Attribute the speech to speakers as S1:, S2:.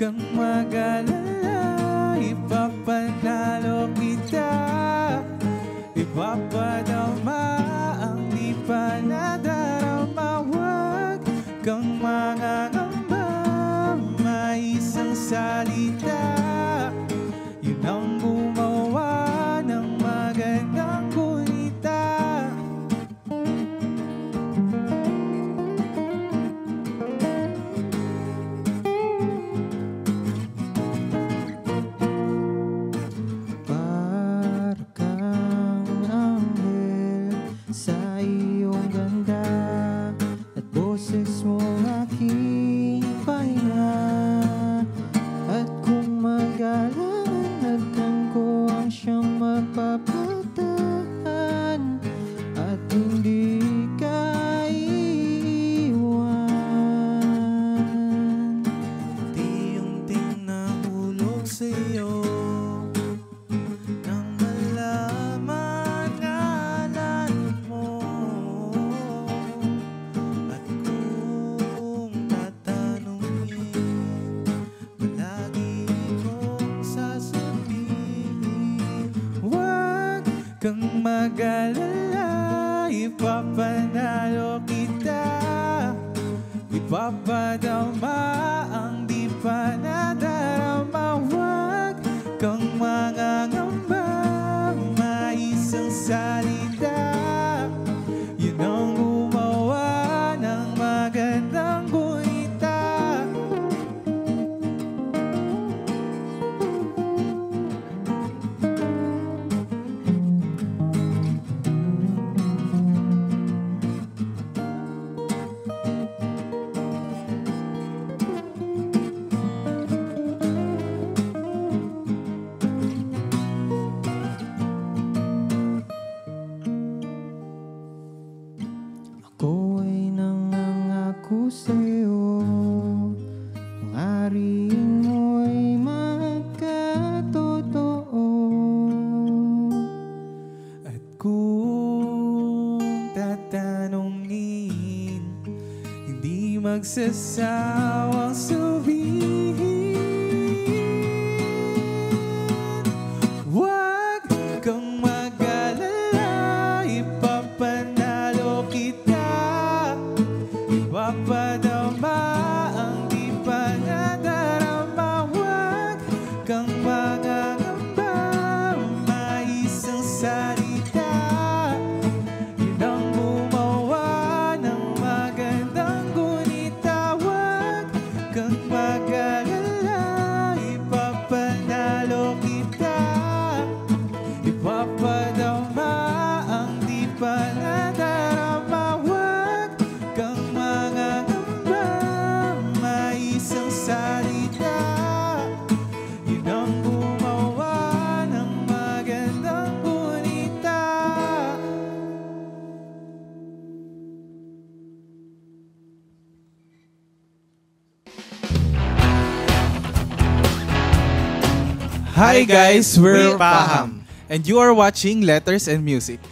S1: kang mag-alala, ipapanalo kita. Ipapadama ang di pa nadarama. Huwag kang mangangamba, may isang salita, yun ang gumawa ng magandang gunita. Para kang anghel sa iyong ganda, at boses mo aking pahinga. At kung mag-alangan ko ang siyang magpapatahan, at hindi ka iiwan. Unti-unting nahulog sa'yo nang malaman ngalan mo. At kung tatanungin, palagi kong sasabihin, huwag kang mag-alala, ipapanalo kita. Ipapadama ang di pa nadarama. Huwag kang mangangamba, may isang salita, yun ang gumawa ng magandang gunita. Ako ay nangangako sa'yo, hangarin mo'y magkatotoo. At kung tatanungin, hindi magsasawang sabihin, huwag kang mag-alala, ipapanalo kita. Ipapadama ang di pa nadarama. Huwag kang mangangamba, may isang salita, yun ang gumawa ng magandang gunita. Huwag kang mag-alala, ipapanalo kita. Ipapadama ang di pa nadarama. Huwag kang mangangamba, may isang salita, yun ang gumawa ng magandang gunita. Hi guys, we're Paham, and you are watching Letters and Music.